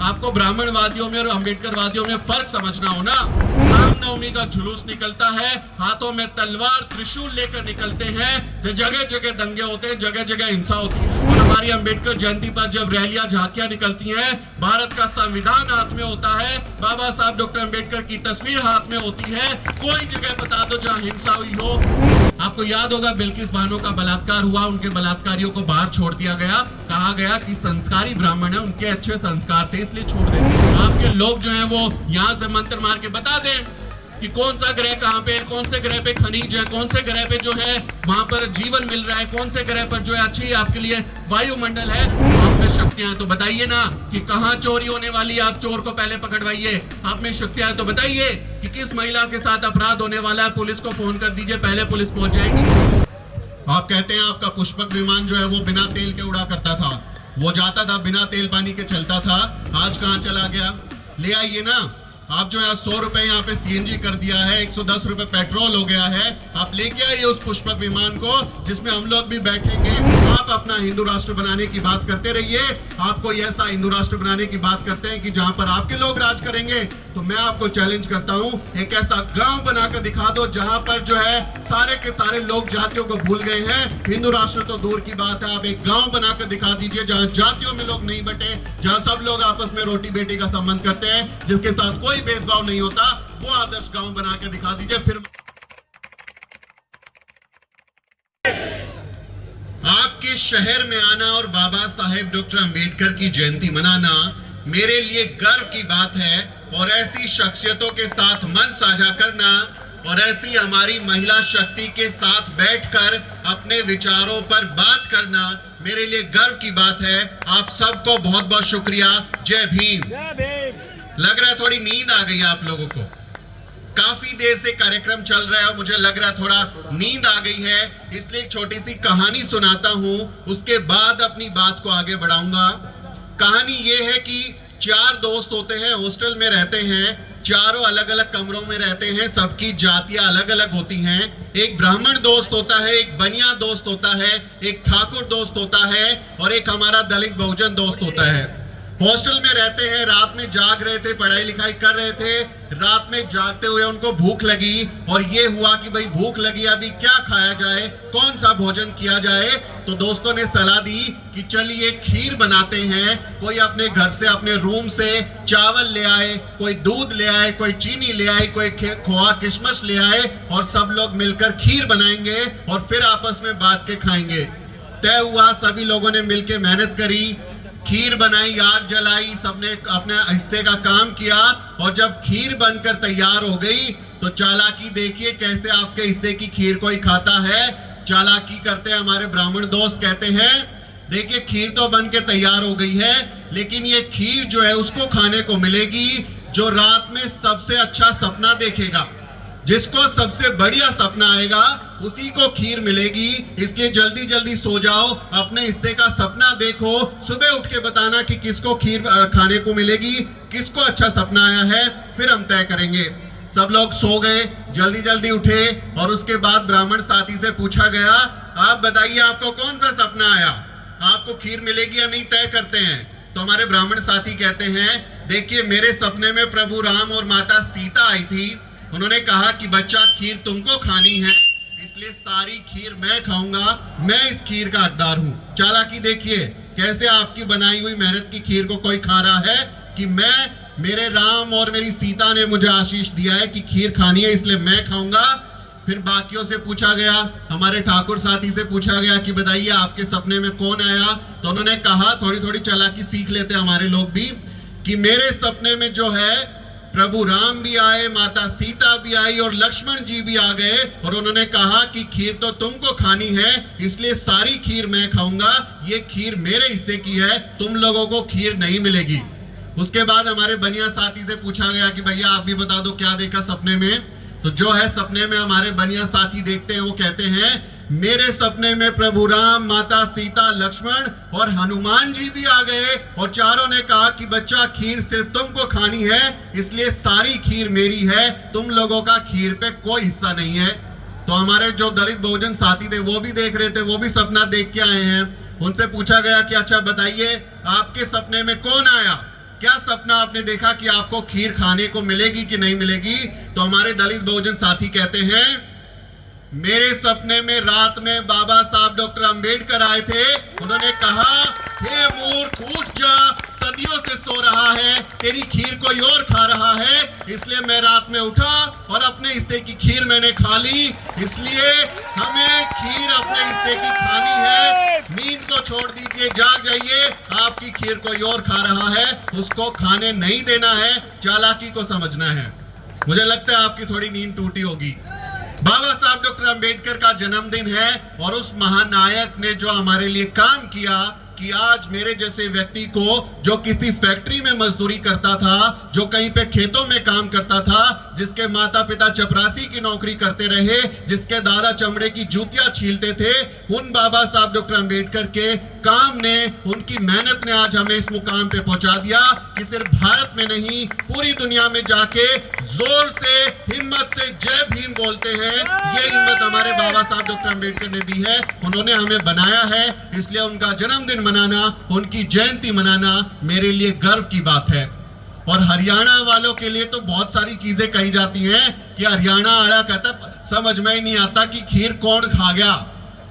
आपको ब्राह्मणवादियों में और अम्बेडकरवादियों में फर्क समझना हो ना। रामनवमी का जुलूस निकलता है, हाथों में तलवार त्रिशूल लेकर निकलते हैं, जगह जगह दंगे होते हैं, जगह जगह हिंसा होती है। और हमारी अम्बेडकर जयंती पर जब रैलियां झांकियां निकलती हैं, भारत का संविधान हाथ में होता है, बाबा साहब डॉक्टर अम्बेडकर की तस्वीर हाथ में होती है, कोई जगह बता दो जहां हिंसा हुई हो। आपको याद होगा बिल्किस बानो का बलात्कार हुआ, उनके बलात्कारियों को बाहर छोड़ दिया गया, कहा गया कि संस्कारी ब्राह्मण है, उनके अच्छे संस्कार थे इसलिए छोड़ देते। आपके लोग जो है वो यहाँ से मंत्र मार के बता दें कि कौन सा ग्रह कहाँ पे, कौन से ग्रह पे खनिज है, कौन से ग्रह पे जो है वहां पर जीवन मिल रहा है, कौन से ग्रह पर जो है अच्छी आपके लिए वायुमंडल है, आप में शक्तियां हैं तो बताइए ना कि कहाँ चोरी होने वाली है, आप चोर को पहले पकड़वाइए। आप में शक्तियां हैं तो बताइए कि किस महिला के साथ अपराध होने वाला है, पुलिस को फोन कर दीजिए, पहले पुलिस पहुंच जाएगी। आप कहते हैं आपका पुष्पक विमान जो है वो बिना तेल के उड़ा करता था, वो जाता था बिना तेल पानी के चलता था, आज कहाँ चला गया? ले आइए ना। आप जो है 100 रुपए यहाँ पे सीएनजी कर दिया है, 110 रुपए पेट्रोल हो गया है, आप लेके आइए उस पुष्पक विमान को जिसमें हम लोग भी बैठेंगे। आप अपना हिंदू राष्ट्र बनाने की बात करते रहिए, आपको ऐसा हिंदू राष्ट्र बनाने की बात करते हैं कि जहां पर आपके लोग राज करेंगे, तो मैं आपको चैलेंज करता हूं, एक ऐसा गांव बनाकर दिखा दो जहां पर जो है सारे के सारे लोग जातियों को भूल गए हैं। हिंदू राष्ट्र तो दूर की बात है, आप एक गांव बनाकर दिखा दीजिए जहां जातियों में लोग नहीं बटे, जहां सब लोग आपस में रोटी बेटी का संबंध करते हैं, जिसके साथ कोई भेदभाव नहीं होता, वो आदर्श गांव बना के दिखा दीजिए। फिर आपके शहर में आना और बाबा साहेब डॉक्टर अंबेडकर की जयंती मनाना मेरे लिए गर्व की बात है, और ऐसी शख्सियतों के साथ मन साझा करना और ऐसी हमारी महिला शक्ति के साथ बैठकर अपने विचारों पर बात करना मेरे लिए गर्व की बात है। आप सबको बहुत बहुत शुक्रिया। जय भीम। लग रहा है थोड़ी नींद आ गई आप लोगों को, काफी देर से कार्यक्रम चल रहा है और मुझे लग रहा है थोड़ा नींद आ गई है, इसलिए एक छोटी सी कहानी सुनाता हूं, उसके बाद अपनी बात को आगे बढ़ाऊंगा। कहानी ये है कि 4 दोस्त होते हैं, हॉस्टल में रहते हैं, चारों अलग अलग कमरों में रहते हैं, सबकी जातियां अलग अलग होती हैं। एक ब्राह्मण दोस्त होता है, एक बनिया दोस्त होता है, एक ठाकुर दोस्त होता है और एक हमारा दलित बहुजन दोस्त होता है। हॉस्टल में रहते हैं, रात में जाग रहे थे, पढ़ाई लिखाई कर रहे थे, रात में जागते हुए उनको भूख लगी और ये हुआ कि भाई भूख लगी, अभी क्या खाया जाए, कौन सा भोजन किया जाए। तो दोस्तों ने सलाह दी कि चलिए खीर बनाते हैं। कोई अपने घर से, अपने रूम से चावल ले आए, कोई दूध ले आए, कोई चीनी ले आए, कोई खोआ किशमिश ले आए और सब लोग मिलकर खीर बनाएंगे और फिर आपस में बांट के खाएंगे। तय हुआ, सभी लोगों ने मिलकर मेहनत करी, खीर बनाई, आग जलाई, सबने अपने हिस्से का काम किया और जब खीर बनकर तैयार हो गई तो चालाकी देखिए कैसे आपके हिस्से की खीर कोई खाता है। चालाकी करते हैं हमारे ब्राह्मण दोस्त, कहते हैं देखिए खीर तो बन के तैयार हो गई है, लेकिन ये खीर जो है उसको खाने को मिलेगी जो रात में सबसे अच्छा सपना देखेगा, जिसको सबसे बढ़िया सपना आएगा उसी को खीर मिलेगी। इसलिए जल्दी जल्दी सो जाओ, अपने हिस्से का सपना देखो, सुबह उठ के बताना कि किसको खीर खाने को मिलेगी, किसको अच्छा सपना आया है, फिर हम तय करेंगे। सब लोग सो गए, जल्दी जल्दी उठे और उसके बाद ब्राह्मण साथी से पूछा गया, आप बताइए आपको कौन सा सपना आया, आपको खीर मिलेगी या नहीं, तय करते हैं। तो हमारे ब्राह्मण साथी कहते हैं देखिए मेरे सपने में प्रभु राम और माता सीता आई थी, उन्होंने कहा कि बच्चा खीर तुमको खानी है, इसलिए सारी खीर मैं खाऊंगा, मैं इस खीर का हकदार हूं। चालाकी देखिए कैसे आपकी बनाई हुई मेहनत की खीर को कोई खा रहा है कि मेरे राम और मेरी सीता ने मुझे आशीष दिया है कि खीर खानी है इसलिए मैं खाऊंगा। फिर बाकियों से पूछा गया, हमारे ठाकुर साथी से पूछा गया कि बताइए आपके सपने में कौन आया। तो उन्होंने कहा, थोड़ी थोड़ी चालाकी सीख लेते हमारे लोग भी, कि मेरे सपने में जो है प्रभु राम भी आए, माता सीता भी आई और लक्ष्मण जी भी आ गए और उन्होंने कहा कि खीर तो तुमको खानी है इसलिए सारी खीर मैं खाऊंगा, ये खीर मेरे हिस्से की है, तुम लोगों को खीर नहीं मिलेगी। उसके बाद हमारे बनिया साथी से पूछा गया कि भैया आप भी बता दो क्या देखा सपने में। तो जो है सपने में हमारे बनिया साथी देखते हैं, वो कहते हैं मेरे सपने में प्रभु राम, माता सीता, लक्ष्मण और हनुमान जी भी आ गए और चारों ने कहा कि बच्चा खीर सिर्फ तुमको खानी है इसलिए सारी खीर मेरी है, तुम लोगों का खीर पे कोई हिस्सा नहीं है। तो हमारे जो दलित बहुजन साथी थे वो भी देख रहे थे, वो भी सपना देख के आए हैं। उनसे पूछा गया कि अच्छा बताइए आपके सपने में कौन आया। क्या सपना आपने देखा कि आपको खीर खाने को मिलेगी कि नहीं मिलेगी? तो हमारे दलित बहुजन साथी कहते हैं, मेरे सपने में रात में बाबा साहब डॉक्टर अंबेडकर आए थे। उन्होंने कहा, हे मूर्ख उठ जा, सदियों से सो रहा है, तेरी खीर कोई और खा रहा है। इसलिए मैं रात में उठा और अपने हिस्से की खीर मैंने खा ली। इसलिए हमें खीर अपने हिस्से की खानी है। नींद को छोड़ दीजिए, जाग जाइए, आपकी खीर कोई और खा रहा है, उसको खाने नहीं देना है, चालाकी को समझना है। मुझे लगता है आपकी थोड़ी नींद टूटी होगी। बाबा साहब डॉक्टर अंबेडकर का जन्मदिन है और उस महानायक ने जो हमारे लिए काम किया कि आज मेरे जैसे व्यक्ति को, जो किसी फैक्ट्री में मजदूरी करता था, जो कहीं पे खेतों में काम करता था, जिसके माता पिता चपरासी की नौकरी करते रहे, जिसके दादा चमड़े की जूतियां छीलते थे, उन बाबा साहब डॉक्टर अंबेडकर के काम ने, उनकी मेहनत ने आज हमें इस मुकाम पे पहुंचा दिया कि सिर्फ भारत में नहीं, पूरी दुनिया में जाके जोर से, हिम्मत से जय भीम बोलते हैं। ये हिम्मत हमारे बाबा साहब डॉक्टर अंबेडकर ने दी है, उन्होंने हमें बनाया है। इसलिए उनका जन्मदिन मनाना, उनकी जयंती मनाना मेरे लिए गर्व की बात है। और हरियाणा वालों के लिए तो बहुत सारी चीजें कही जाती हैं कि हरियाणा आड़ा कहता, समझ में ही नहीं आता कि खीर कौन खा गया।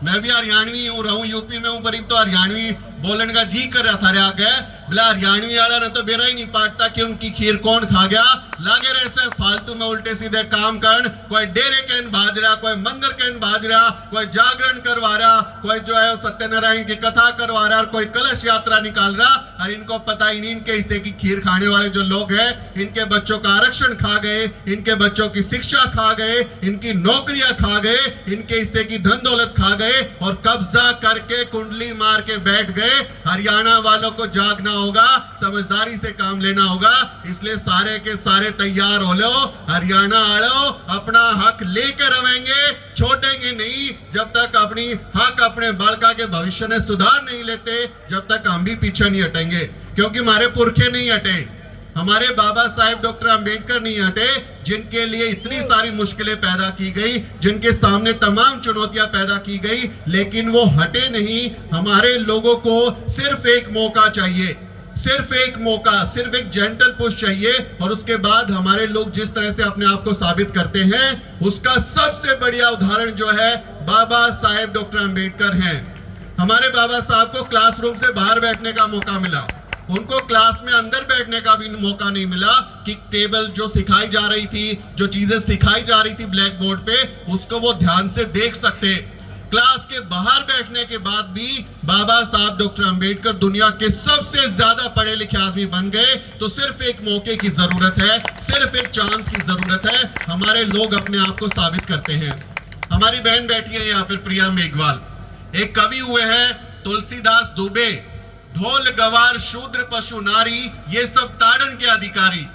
मैं भी हरियाणवी हूँ, रहूं यूपी में हूँ, पर तो हरियाणवी बोलने का जी कर रहा था। रहा गया बोला हरियाणवी आला ने तो बेरा ही नहीं पाटता कि उनकी खीर कौन खा गया। लागे रहे से फालतू में उल्टे सीधे काम कर, कोई डेरे कहन भाज रहा, कोई मंदिर कहन भाज रहा, कोई जागरण करवा रहा, कोई जो है सत्यनारायण की कथा करवा रहा, कोई कलश यात्रा निकाल रहा। और इनको पता ही नहीं, इनके हिस्से की खीर खाने वाले जो लोग हैं, इनके बच्चों का आरक्षण खा गए, इनके बच्चों की शिक्षा खा गए, इनकी नौकरियां खा गए, इनके हिस्से की धन दौलत खा गए और कब्जा करके कुंडली मार के बैठ गए। हरियाणा वालों को जागना होगा, समझदारी से काम लेना होगा। इसलिए सारे के सारे तैयार हो लो, हरियाणा आड़ो, अपना हक लेकर रहेंगे, छोड़ेंगे नहीं जब तक अपनी हक अपने बालका के भविष्य में सुधार नहीं लेते, जब तक हम भी पीछे नहीं हटेंगे। क्योंकि हमारे पुरखे नहीं हटे, हमारे बाबा साहेब डॉक्टर अंबेडकर नहीं हटे, जिनके लिए इतनी सारी मुश्किलें पैदा की गई, जिनके सामने तमाम चुनौतियां पैदा की गई, लेकिन वो हटे नहीं। हमारे लोगों को सिर्फ एक मौका चाहिए, सिर्फ एक मौका, सिर्फ एक जेंटल पुश चाहिए। और उसके बाद हमारे लोग जिस तरह से अपने आप को साबित करते हैं, उसका सबसे बढ़िया उदाहरण जो है बाबा साहेब डॉक्टर अंबेडकर हैं। हमारे बाबा साहब को क्लासरूम से बाहर बैठने का मौका मिला, उनको क्लास में अंदर बैठने का भी मौका नहीं मिला कि टेबल जो सिखाई जा रही थी, जो चीजें सिखाई जा रही थी ब्लैक बोर्ड पे, उसको वो ध्यान से देख सकते। क्लास के बाहर बैठने के बाद भी बाबा साहब डॉक्टर अंबेडकर दुनिया के सबसे ज्यादा पढ़े लिखे आदमी बन गए। तो सिर्फ एक मौके की जरूरत है, सिर्फ एक चांस की जरूरत है। हमारे लोग अपने आप को साबित करते हैं। हमारी बहन बैठी है यहाँ पर, प्रिया मेघवाल, एक कवि हुए हैं तुलसीदास दुबे, ढोल गवार शूद्र पशु नारी, ये सब ताड़न के अधिकारी,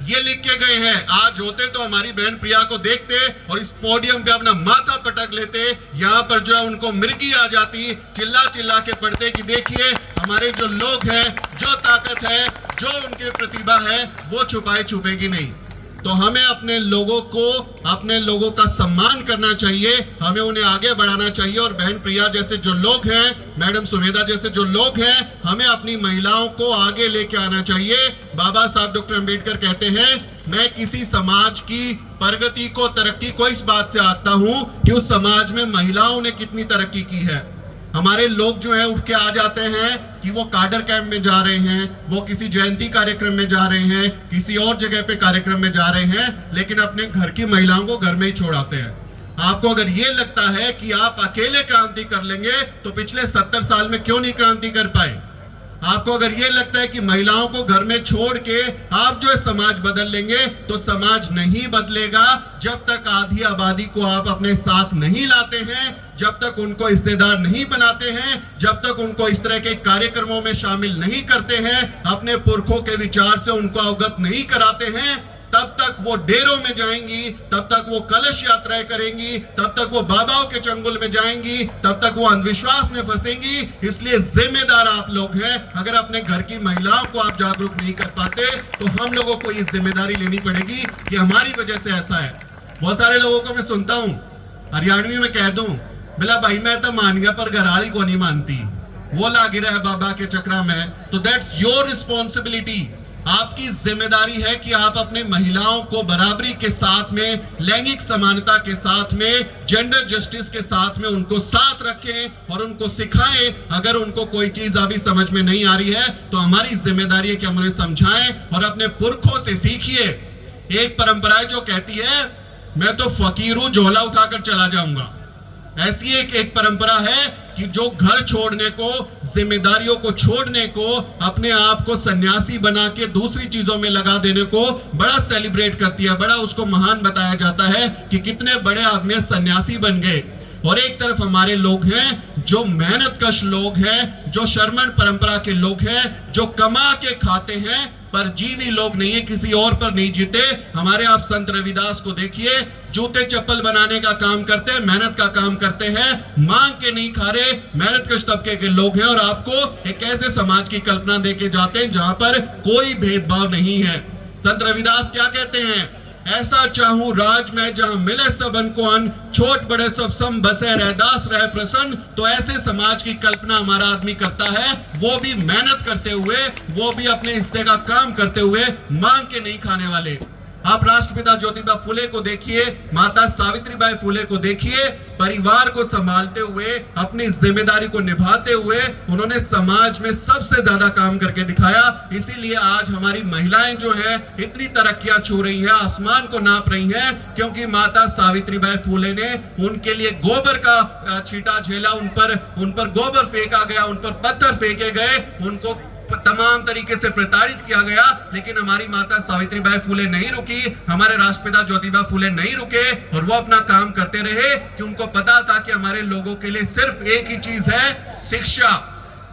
ये लिख के गए हैं। आज होते तो हमारी बहन प्रिया को देखते और इस पोडियम पे अपना माथा पटक लेते। यहाँ पर जो है उनको मिर्गी आ जाती, चिल्ला चिल्ला के पढ़ते कि देखिए हमारे जो लोग हैं, जो ताकत है, जो उनकी प्रतिभा है, वो छुपाई छुपेगी नहीं। तो हमें अपने लोगों का सम्मान करना चाहिए, हमें उन्हें आगे बढ़ाना चाहिए। और बहन प्रिया जैसे जो लोग हैं, मैडम सुमेधा जैसे जो लोग हैं, हमें अपनी महिलाओं को आगे लेके आना चाहिए। बाबा साहब डॉक्टर अंबेडकर कहते हैं, मैं किसी समाज की प्रगति को, तरक्की को इस बात से आंकता हूं कि उस समाज में महिलाओं ने कितनी तरक्की की है। हमारे लोग जो है उठ के आ जाते हैं कि वो काडर कैंप में जा रहे हैं, वो किसी जयंती कार्यक्रम में जा रहे हैं, किसी और जगह पे कार्यक्रम में जा रहे हैं, लेकिन अपने घर की महिलाओं को घर में ही छोड़ाते हैं। आपको अगर ये लगता है कि आप अकेले क्रांति कर लेंगे, तो पिछले 70 साल में क्यों नहीं क्रांति कर पाए? आपको अगर ये लगता है कि महिलाओं को घर में छोड़ के आप जो है समाज बदल लेंगे, तो समाज नहीं बदलेगा जब तक आधी आबादी को आप अपने साथ नहीं लाते हैं, जब तक उनको हिस्सेदार नहीं बनाते हैं, जब तक उनको इस तरह के कार्यक्रमों में शामिल नहीं करते हैं, अपने पुरखों के विचार से उनको अवगत नहीं कराते हैं, तब तक वो डेरों में जाएंगी, तब तक वो कलश यात्राएं करेंगी, तब तक वो बाबाओं के चंगुल में जाएंगी, तब तक वो अंधविश्वास में फंसेंगी। इसलिए जिम्मेदार आप लोग हैं। अगर अपने घर की महिलाओं को आप जागरूक नहीं कर पाते, तो हम लोगों को ये जिम्मेदारी लेनी पड़ेगी कि हमारी वजह से ऐसा है। बहुत सारे लोगों को मैं सुनता हूं, हरियाणवी में कह दूं, बोला भाई मैं तो मान गया पर घरवाली को नहीं मानती, वो लागी रहा है बाबा के चक्रा में। तो दैट्स योर रिस्पॉन्सिबिलिटी। आपकी जिम्मेदारी है कि आप अपने महिलाओं को बराबरी के साथ में, लैंगिक समानता के साथ में, जेंडर जस्टिस के साथ में उनको साथ रखें और उनको सिखाएं। अगर उनको कोई चीज अभी समझ में नहीं आ रही है तो हमारी जिम्मेदारी है कि हम उन्हें समझाएं और अपने पुरखों से सीखिए। एक परंपरा जो कहती है मैं तो फकीर हूं, झोला उठाकर चला जाऊंगा। ऐसी एक परंपरा है कि जो घर छोड़ने को, जिम्मेदारियों को छोड़ने को, अपने आप को सन्यासी बना के दूसरी चीजों में लगा देने को बड़ा सेलिब्रेट करती है, बड़ा उसको महान बताया जाता है कि कितने बड़े आदमी सन्यासी बन गए। और एक तरफ हमारे लोग हैं जो मेहनतकश लोग हैं, जो शर्मन परंपरा के लोग हैं, जो कमा के खाते हैं पर जीवी लोग नहीं है, किसी और पर नहीं जीते। हमारे आप संत रविदास को देखिए, जूते चप्पल बनाने का काम करते हैं, मेहनत का काम करते हैं, मांग के नहीं खा रहे, मेहनतकश तबके के लोग हैं। और आपको एक ऐसे समाज की कल्पना देके जाते हैं जहां पर कोई भेदभाव नहीं है। संत रविदास क्या कहते हैं? ऐसा चाहूं राज में जहां मिले सबन को अन्न, छोट बड़े सब सम बसे रहदास रहे प्रसन्न। तो ऐसे समाज की कल्पना हमारा आदमी करता है, वो भी मेहनत करते हुए, वो भी अपने हिस्से का काम करते हुए, मांग के नहीं खाने वाले। आप राष्ट्रपिता ज्योतिबा फुले को देखिए, माता सावित्रीबाई फुले को देखिए, परिवार को संभालते हुए, अपनी जिम्मेदारी को निभाते हुए उन्होंने समाज में सबसे ज्यादा काम करके दिखाया। इसीलिए आज हमारी महिलाएं जो हैं इतनी तरक्कियां छू रही हैं, आसमान को नाप रही हैं, क्योंकि माता सावित्रीबाई फुले ने उनके लिए गोबर का छींटा झेला, उन पर गोबर फेंका गया, उन पर पत्थर फेंके गए, उनको तमाम तरीके से प्रताड़ित किया गया। लेकिन हमारी माता सावित्रीबाई फुले नहीं रुकी, हमारे राष्ट्रपिता ज्योतिबा फुले नहीं रुके और वो अपना काम करते रहे कि उनको पता था कि हमारे लोगों के लिए सिर्फ एक ही चीज है, शिक्षा।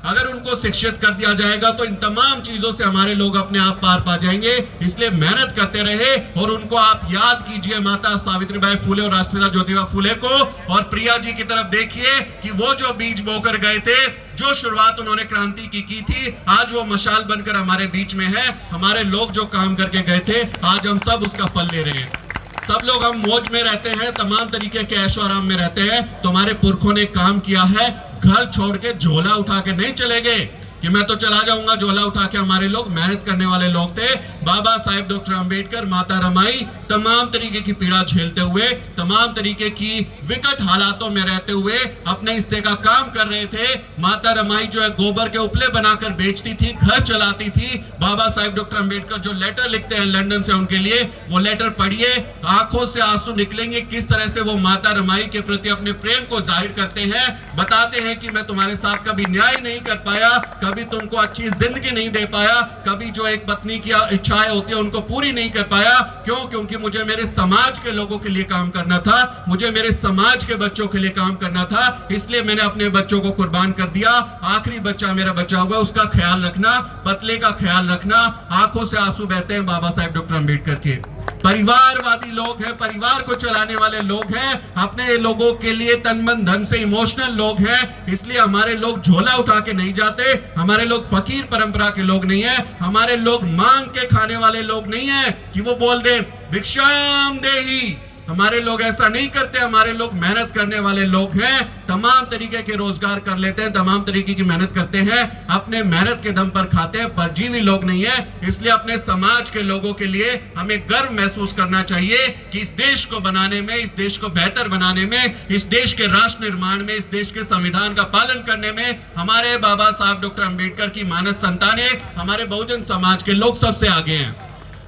अगर उनको शिक्षित कर दिया जाएगा तो इन तमाम चीजों से हमारे लोग अपने आप पार पा जाएंगे। इसलिए मेहनत करते रहे और उनको आप याद कीजिए, माता सावित्रीबाई फुले और राष्ट्रपिता ज्योतिबा फुले को। और प्रिया जी की तरफ देखिए कि वो जो बीज बोकर गए थे, जो शुरुआत उन्होंने क्रांति की थी, आज वो मशाल बनकर हमारे बीच में है। हमारे लोग जो काम करके गए थे, आज हम सब उसका फल ले रहे हैं। सब लोग हम मौज में रहते हैं, तमाम तरीके के ऐशो आराम में रहते हैं। तो हमारे पुरखों ने काम किया है, घर छोड़ के झोला उठा के नहीं चले गए कि मैं तो चला जाऊंगा झोला उठा के। हमारे लोग मेहनत करने वाले लोग थे। बाबा साहेब डॉक्टर अंबेडकर, माता रमाई तमाम तरीके की पीड़ा झेलते हुए, तमाम तरीके की विकट हालातों में रहते हुए अपने हिस्से का काम कर रहे थे। माता रमाई जो है गोबर के उपले बनाकर बेचती थी, घर चलाती थी। बाबा साहेब डॉक्टर अंबेडकर जो लेटर लिखते हैं लंदन से उनके लिए, वो लेटर पढ़िए, आंखों से आंसू निकलेंगे किस तरह से वो माता रमाई के प्रति अपने प्रेम को जाहिर करते हैं। बताते हैं कि मैं तुम्हारे साथ कभी न्याय नहीं कर पाया, कभी तुमको अच्छी जिंदगी नहीं दे पाया, कभी जो एक पत्नी की इच्छाएं होती है उनको पूरी नहीं कर पाया। क्यों? क्योंकि मुझे मेरे समाज के लोगों के लिए काम करना था, मुझे मेरे समाज के बच्चों के लिए काम करना था, इसलिए मैंने अपने बच्चों को कुर्बान कर दिया। आखिरी बच्चा मेरा बचा हुआ, उसका ख्याल रखना, पतले का ख्याल रखना। आंखों से आंसू बहते हैं बाबा साहेब डॉक्टर अंबेडकर के। परिवारवादी लोग हैं, परिवार को चलाने वाले लोग हैं, अपने लोगों के लिए तन मन धन से इमोशनल लोग हैं। इसलिए हमारे लोग झोला उठा के नहीं जाते, हमारे लोग फकीर परंपरा के लोग नहीं है, हमारे लोग मांग के खाने वाले लोग नहीं है कि वो बोल दे भिक्षाम देहि। हमारे लोग ऐसा नहीं करते, हमारे लोग मेहनत करने वाले लोग हैं, तमाम तरीके के रोजगार कर लेते हैं, तमाम तरीके की मेहनत करते हैं, अपने मेहनत के दम पर खाते हैं, परजीवी लोग नहीं है। इसलिए अपने समाज के लोगों के लिए हमें गर्व महसूस करना चाहिए कि इस देश को बनाने में, इस देश को बेहतर बनाने में, इस देश के राष्ट्र निर्माण में, इस देश के संविधान का पालन करने में हमारे बाबा साहब डॉक्टर अंबेडकर की मानस संतानें, हमारे बहुजन समाज के लोग सबसे आगे हैं।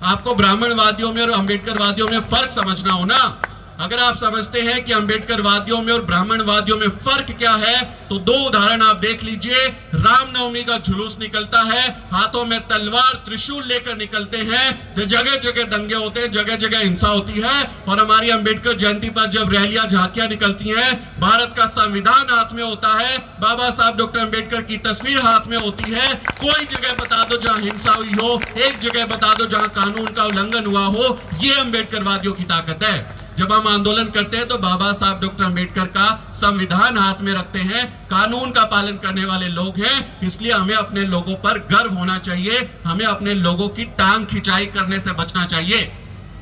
आपको ब्राह्मणवादियों में और अंबेडकरवादियों में फर्क समझना हो ना। अगर आप समझते हैं कि अंबेडकरवादियों में और ब्राह्मणवादियों में फर्क क्या है, तो दो उदाहरण आप देख लीजिए। रामनवमी का जुलूस निकलता है, हाथों में तलवार त्रिशूल लेकर निकलते हैं, तो जगह जगह दंगे होते हैं, जगह जगह हिंसा होती है। और हमारी अंबेडकर जयंती पर जब रैलियां झांकियां निकलती हैं, भारत का संविधान हाथ में होता है, बाबा साहब डॉक्टर अंबेडकर की तस्वीर हाथ में होती है। कोई जगह बता दो जहां हिंसा हुई हो, एक जगह बता दो जहां कानून का उल्लंघन हुआ हो। ये अंबेडकरवादियों की ताकत है। जब हम आंदोलन करते हैं तो बाबा साहब डॉक्टर अंबेडकर का संविधान हाथ में रखते हैं, कानून का पालन करने वाले लोग हैं। इसलिए हमें अपने लोगों पर गर्व होना चाहिए, हमें अपने लोगों की टांग खिंचाई करने से बचना चाहिए।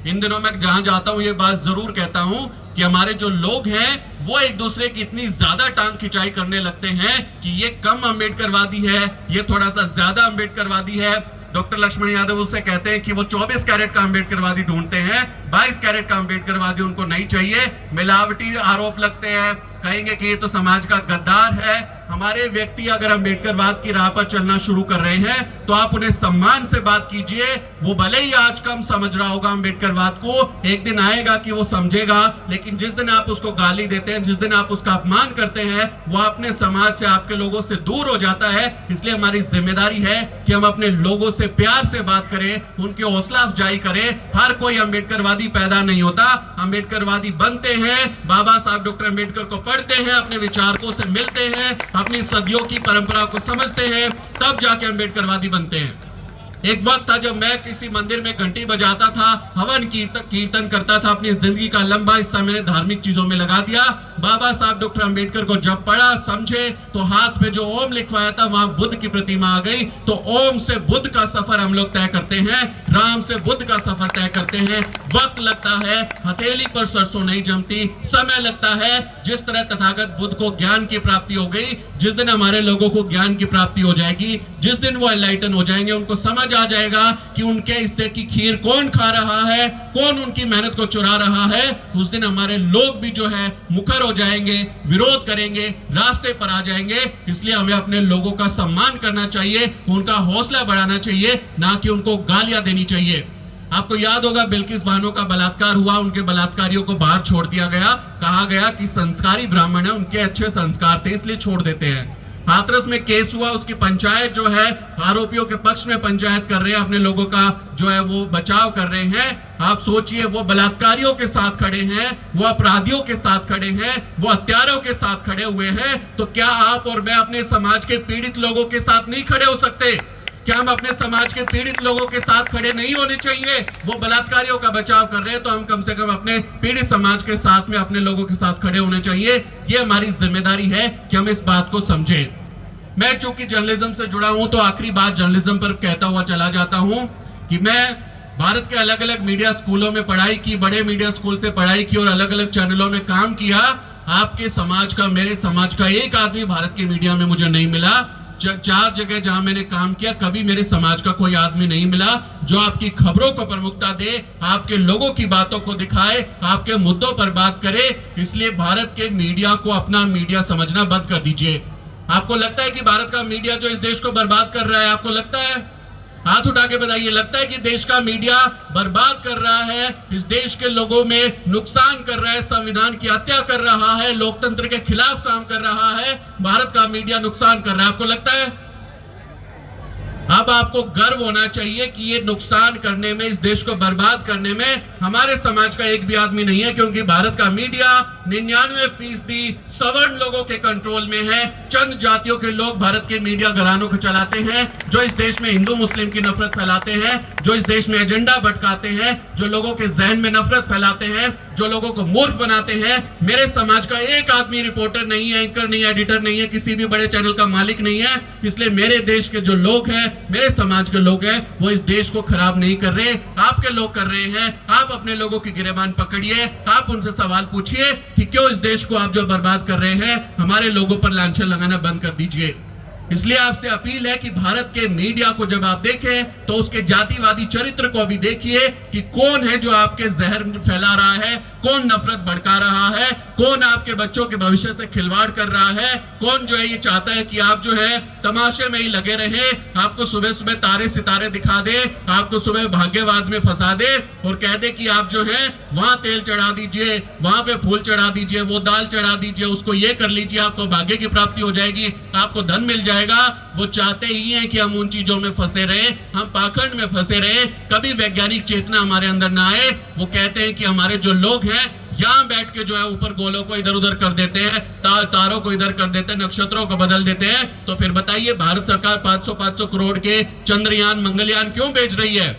इन दिनों में जहां जाता हूं ये बात जरूर कहता हूं कि हमारे जो लोग हैं वो एक दूसरे की इतनी ज्यादा टांग खिंचाई करने लगते हैं कि ये कम अंबेडकरवादी है, ये थोड़ा सा ज्यादा अंबेडकरवादी है। डॉक्टर लक्ष्मण यादव उससे कहते हैं कि वो 24 कैरेट का अम्बेडकरवादी ढूंढते हैं, 22 कैरेट का अम्बेडकरवादी उनको नहीं चाहिए। मिलावटी आरोप लगते हैं, कहेंगे कि ये तो समाज का गद्दार है। हमारे व्यक्ति अगर अम्बेडकरवाद की राह पर चलना शुरू कर रहे हैं तो आप उन्हें सम्मान से बात कीजिए। वो भले ही आज कम समझ रहा होगा अम्बेडकरवाद को, एक दिन आएगा कि वो समझेगा, लेकिन जिस दिन आप उसको गाली देते हैं, जिस दिन आप उसका अपमान करते हैं, वो अपने समाज से, आपके लोगों से दूर हो जाता है। इसलिए हमारी जिम्मेदारी है कि हम अपने लोगों से प्यार से बात करें, उनकी हौसला अफजाई करें। हर कोई अम्बेडकरवादी पैदा नहीं होता, अम्बेडकरवादी बनते हैं, बाबा साहब डॉक्टर अम्बेडकर को पढ़ते हैं, अपने विचारकों से मिलते हैं, अपनी सदियों की परंपरा को समझते हैं, तब जाके अम्बेडकरवादी बनते हैं। एक वक्त था जब मैं किसी मंदिर में घंटी बजाता था, हवन कीर्तन करता था, अपनी जिंदगी का लंबा हिस्सा मैंने धार्मिक चीजों में लगा दिया। बाबा साहब डॉक्टर अम्बेडकर को जब पढ़ा, समझे, तो हाथ पे जो ओम लिखवाया था वहां बुद्ध की प्रतिमा आ गई। तो ओम से बुद्ध का सफर हम लोग तय करते हैं, राम से बुद्ध का सफर तय करते हैं। वक्त लगता है, हथेली पर सरसों नहीं जमती, समय लगता है। जिस तरह तथागत बुद्ध को ज्ञान की प्राप्ति हो गई, जिस दिन हमारे लोगों को ज्ञान की प्राप्ति हो जाएगी, जिस दिन वो एनलाइटन हो जाएंगे, उनको समझ आ जाएगा कि उनके हिस्से की खीर कौन खा रहा है, कौन उनकी मेहनत को चुरा रहा है, उस दिन हमारे लोग भी जो है मुखर हो जाएंगे, विरोध करेंगे, रास्ते पर आ जाएंगे। इसलिए हमें अपने लोगों का सम्मान करना चाहिए, उनका हौसला बढ़ाना चाहिए, ना कि उनको गालियां देनी चाहिए। आपको याद होगा बिल्किस बानो का बलात्कार हुआ, उनके बलात्कारियों को बाहर छोड़ दिया गया, कहा गया कि संस्कारी ब्राह्मण है, उनके अच्छे संस्कार थे इसलिए छोड़ देते हैं। हाथरस में केस हुआ, उसकी पंचायत जो है आरोपियों के पक्ष में पंचायत कर रहे हैं, अपने लोगों का जो है वो बचाव कर रहे हैं। आप सोचिए, वो बलात्कारियों के साथ खड़े हैं, वो अपराधियों के साथ खड़े हैं, वो हत्यारों के साथ खड़े हुए हैं, तो क्या आप और मैं अपने समाज के पीड़ित लोगों के साथ नहीं खड़े हो सकते? क्या हम अपने समाज के पीड़ित लोगों के साथ खड़े नहीं होने चाहिए? वो बलात्कारियों का बचाव कर रहे हैं तो हम कम से कम अपने पीड़ित समाज के साथ में अपने लोगों के साथ खड़े होने चाहिए। ये हमारी जिम्मेदारी है कि हम इस बात को समझें। मैं चूंकि जर्नलिज्म से जुड़ा हूं तो आखिरी बात जर्नलिज्म पर कहता हुआ चला जाता हूं कि मैं भारत के अलग अलग मीडिया स्कूलों में पढ़ाई की, बड़े मीडिया स्कूल से पढ़ाई की और अलग अलग चैनलों में काम किया। आपके समाज का, मेरे समाज का एक आदमी भारत के मीडिया में मुझे नहीं मिला। 4 जगह जहां मैंने काम किया, कभी मेरे समाज का कोई आदमी नहीं मिला जो आपकी खबरों को प्रमुखता दे, आपके लोगों की बातों को दिखाए, आपके मुद्दों पर बात करे। इसलिए भारत के मीडिया को अपना मीडिया समझना बंद कर दीजिए। आपको लगता है कि भारत का मीडिया जो इस देश को बर्बाद कर रहा है, आपको लगता है? हाथ उठा के बताइए, लगता है कि देश का मीडिया बर्बाद कर रहा है, इस देश के लोगों में नुकसान कर रहा है, संविधान की हत्या कर रहा है, लोकतंत्र के खिलाफ काम कर रहा है, भारत का मीडिया नुकसान कर रहा है? आपको लगता है? अब आपको गर्व होना चाहिए कि ये नुकसान करने में, इस देश को बर्बाद करने में हमारे समाज का एक भी आदमी नहीं है, क्योंकि भारत का मीडिया 99% सवर्ण लोगों के कंट्रोल में है। चंद जातियों के लोग भारत के मीडिया घरानों को चलाते हैं, जो इस देश में हिंदू मुस्लिम की नफरत फैलाते हैं, जो इस देश में एजेंडा भटकाते हैं, जो लोगों के जहन में नफरत फैलाते हैं, जो लोगों को मूर्ख बनाते हैं। मेरे समाज का एक आदमी रिपोर्टर नहीं है, एंकर नहीं है, एडिटर नहीं है, किसी भी बड़े चैनल का मालिक नहीं है। इसलिए मेरे देश के जो लोग हैं, मेरे समाज के लोग हैं, वो इस देश को खराब नहीं कर रहे, आपके लोग कर रहे हैं। आप अपने लोगों की गिरेबान पकड़िए, आप उनसे सवाल पूछिए कि क्यों इस देश को आप जो बर्बाद कर रहे हैं, हमारे लोगों पर लांछन लगाना बंद कर दीजिए। इसलिए आपसे अपील है कि भारत के मीडिया को जब आप देखें तो उसके जातिवादी चरित्र को भी देखिए कि कौन है जो आपके जहर फैला रहा है, कौन नफरत भड़का रहा है, कौन आपके बच्चों के भविष्य से खिलवाड़ कर रहा है, कौन जो है ये चाहता है कि आप जो है तमाशे में ही लगे रहे, आपको सुबह सुबह तारे सितारे दिखा दे, आपको सुबह भाग्यवाद में फंसा दे और कह दे कि आप जो है वहां तेल चढ़ा दीजिए, वहां पे फूल चढ़ा दीजिए, वो दाल चढ़ा दीजिए, उसको ये कर लीजिए, आपको भाग्य की प्राप्ति हो जाएगी, आपको धन मिल जाएगा। वो चाहते ही हैं कि हम उन चीजों में फंसे रहे, हम पाखंड में फंसे रहे, कभी वैज्ञानिक चेतना हमारे अंदर ना आए। वो कहते हैं कि हमारे जो लोग हैं यहां बैठ के जो है ऊपर गोलों को इधर उधर कर देते हैं, तारों को इधर कर देते हैं, नक्षत्रों को बदल देते हैं। तो फिर बताइए भारत सरकार 500 करोड़ के चंद्रयान मंगलयान क्यों बेच रही है?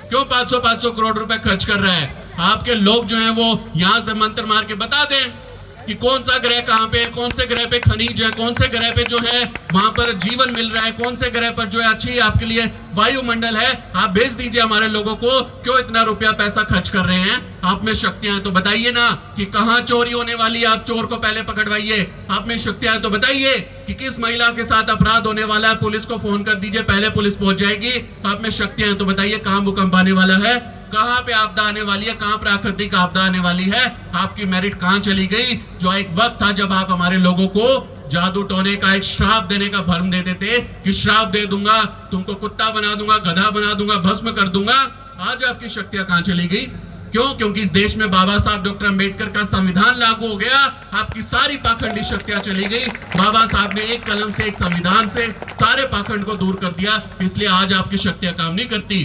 क्यों 500 करोड़ रुपए खर्च कर रहा है? आपके लोग जो हैं वो यहां से मंत्र मार के बता दें कि कौन सा ग्रह कहाँ पे है, कौन से ग्रह पे खनिज है, कौन से ग्रह पे जो है वहां पर जीवन मिल रहा है, कौन से ग्रह पर जो है अच्छी आपके लिए वायुमंडल है। आप भेज दीजिए हमारे लोगों को, क्यों इतना रुपया पैसा खर्च कर रहे हैं। आप में शक्तियां हैं तो बताइए ना कि कहां चोरी होने वाली है, आप चोर को पहले पकड़वाइए। आप में शक्तियां हैं तो बताइए कि किस महिला के साथ अपराध होने वाला है, पुलिस को फोन कर दीजिए, पहले पुलिस पहुंच जाएगी। आप में शक्तियां हैं तो बताइए कहां भूकंप आने वाला है, कहां पे आपदा आने वाली है, कहां प्राकृतिक आपदा आने वाली है। आपकी मेरिट कहां चली गई? जो एक वक्त था जब आप हमारे लोगों को जादू टोने का, एक श्राप देने का भ्रम देते थे कि श्राप दे दूंगा, तुमको कुत्ता बना दूंगा, गधा बना दूंगा, भस्म कर दूंगा। आज आपकी शक्तियां कहां चली गई? क्यों? क्योंकि इस देश में बाबा साहब डॉक्टर अंबेडकर का संविधान लागू हो गया, आपकी सारी पाखंडी शक्तियां चली गई। बाबा साहब ने एक कलम से, एक संविधान से सारे पाखंड को दूर कर दिया, इसलिए आज आपकी शक्तियां काम नहीं करती।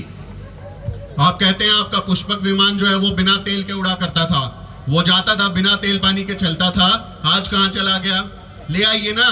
आप कहते हैं आपका पुष्पक विमान जो है वो बिना तेल के उड़ा करता था, वो जाता था बिना तेल पानी के चलता था, आज कहां चला गया? ले आइए ना।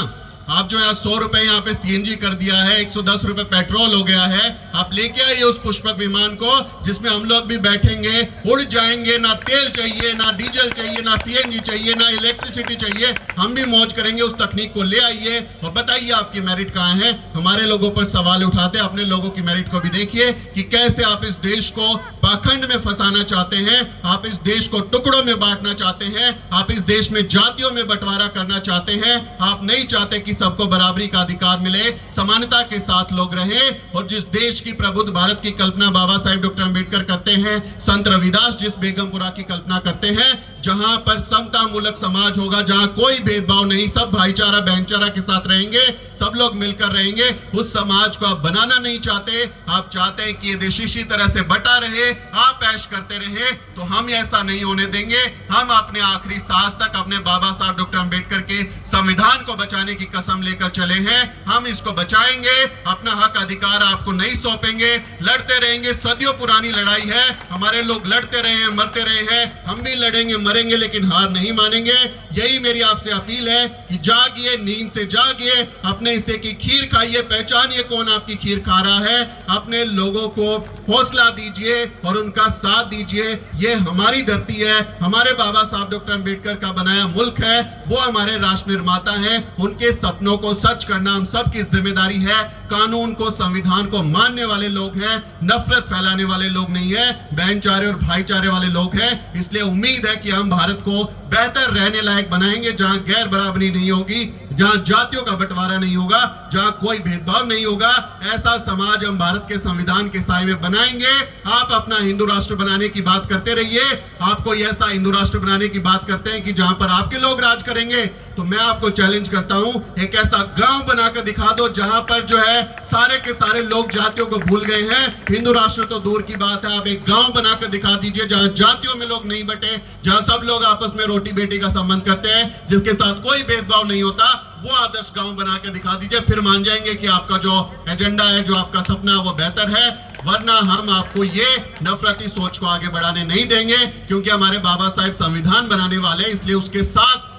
आप जो है 100 रुपए यहाँ पे सीएनजी कर दिया है, 110 रुपए पेट्रोल हो गया है। आप लेके आइए उस पुष्पक विमान को जिसमें हम लोग भी बैठेंगे, उड़ जाएंगे। ना तेल चाहिए, ना डीजल चाहिए, ना सीएनजी चाहिए, ना इलेक्ट्रिसिटी चाहिए, हम भी मौज करेंगे। उस तकनीक को ले आइए और बताइए आपकी मेरिट कहाँ है। हमारे लोगों पर सवाल उठाते, अपने लोगों की मेरिट को भी देखिए कि कैसे आप इस देश को पाखंड में फंसाना चाहते हैं, आप इस देश को टुकड़ों में बांटना चाहते हैं, आप इस देश में जातियों में बंटवारा करना चाहते हैं। आप नहीं चाहते कि सबको बराबरी का अधिकार मिले, समानता के साथ लोग रहें। और जिस देश की प्रबुद्ध भारत की कल्पना बाबा साहेब डॉक्टर अंबेडकर करते हैं, संत रविदास जिस बेगमपुरा की कल्पना करते हैं, जहां पर समता मूलक समाज होगा, जहां कोई भेदभाव नहीं, सब भाईचारा भाईचारा के साथ रहेंगे, सब लोग मिलकर रहेंगे, उस समाज को आप बनाना नहीं चाहते। आप चाहते हैं कि ये देश इसी तरह से बटा रहे, आप ऐश करते रहे। तो हम ऐसा नहीं होने देंगे। हम अपने आखिरी सांस तक अपने बाबा साहब डॉक्टर अंबेडकर के संविधान को बचाने की कसम लेकर चले हैं। हम इसको बचाएंगे, अपना हक अधिकार आपको नहीं सौंपेंगे, लड़ते रहेंगे। सदियों पुरानी लड़ाई है, हमारे लोग लड़ते रहे हैं, मरते रहे हैं, हम भी लड़ेंगे, मरेंगे, लेकिन हार नहीं मानेंगे। यही मेरी आपसे अपील है कि जागिए, नींद से जागिए, अपने हिस्से की खीर खाइए, पहचानिए कौन आपकी खीर खा रहा है, अपने लोगों को हौसला दीजिए और उनका साथ दीजिए। ये हमारी धरती है, हमारे बाबा साहब डॉक्टर अंबेडकर का बनाया मुल्क है, वो हमारे राष्ट्र निर्माता हैं। उनके सपनों को सच करना हम सबकी जिम्मेदारी है। कानून को, संविधान को मानने वाले लोग हैं, नफरत फैलाने वाले लोग नहीं है, बहनचारे और भाईचारे वाले लोग हैं। इसलिए उम्मीद है कि हम भारत को बेहतर रहने लायक बनाएंगे, जहां गैर बराबरी नहीं होगी, जहां जातियों का बंटवारा नहीं होगा, जहां कोई भेदभाव नहीं होगा। ऐसा समाज हम भारत के संविधान के साए में बनाएंगे। आप अपना हिंदू राष्ट्र बनाने की बात करते रहिए, आप कोई ऐसा हिंदू राष्ट्र बनाने की बात करते हैं कि जहां पर आपके लोग राज करेंगे, तो मैं आपको चैलेंज करता हूं, एक ऐसा गांव बनाकर दिखा दो जहां पर जो है सारे के सारे लोग जातियों को भूल गए हैं। हिंदू राष्ट्र तो दूर की बात है, आप एक गांव बनाकर दिखा दीजिए जहां जातियों में लोग नहीं बटे, जहां सब लोग आपस में रोटी बेटी का संबंध करते हैं, जिसके साथ कोई भेदभाव नहीं होता। वो आदर्श गांव बना के दिखा दीजिए, फिर मान जाएंगे कि आपका जो एजेंडा है, जो आपका सपना है, वो बेहतर है। वरना हम आपको ये नफरती सोच को आगे बढ़ाने नहीं देंगे, क्योंकि हमारे बाबा साहब संविधान बनाने वाले, इसलिए उसके साथ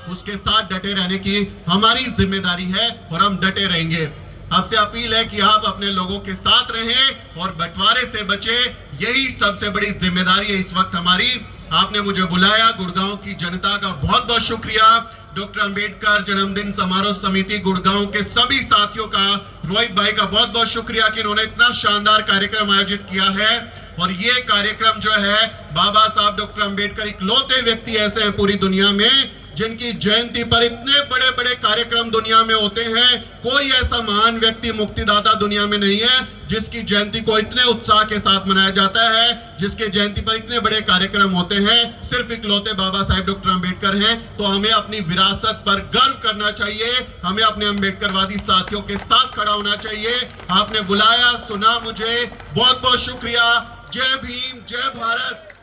डटे रहने की हमारी जिम्मेदारी है और हम डटे रहेंगे। आपसे अपील है कि आप अपने लोगों के साथ रहें और बंटवारे से बचे, यही सबसे बड़ी जिम्मेदारी है इस वक्त हमारी। आपने मुझे बुलाया, गुड़गांव की जनता का बहुत बहुत शुक्रिया। डॉक्टर अंबेडकर जन्मदिन समारोह समिति गुड़गांव के सभी साथियों का, रोहित भाई का बहुत बहुत शुक्रिया कि इन्होंने इतना शानदार कार्यक्रम आयोजित किया है। और ये कार्यक्रम जो है, बाबा साहब डॉक्टर अंबेडकर इकलौते व्यक्ति ऐसे हैं पूरी दुनिया में जिनकी जयंती पर इतने बड़े बड़े कार्यक्रम दुनिया में होते हैं। कोई ऐसा महान व्यक्ति, मुक्तिदाता दुनिया में नहीं है जिसकी जयंती को इतने उत्साह के साथ मनाया जाता है, जिसके जयंती पर इतने बड़े कार्यक्रम होते हैं। सिर्फ इकलौते बाबा साहेब डॉक्टर अंबेडकर हैं। तो हमें अपनी विरासत पर गर्व करना चाहिए, हमें अपने अंबेडकरवादी साथियों के साथ खड़ा होना चाहिए। आपने बुलाया, सुना मुझे, बहुत बहुत शुक्रिया। जय भीम, जय भारत।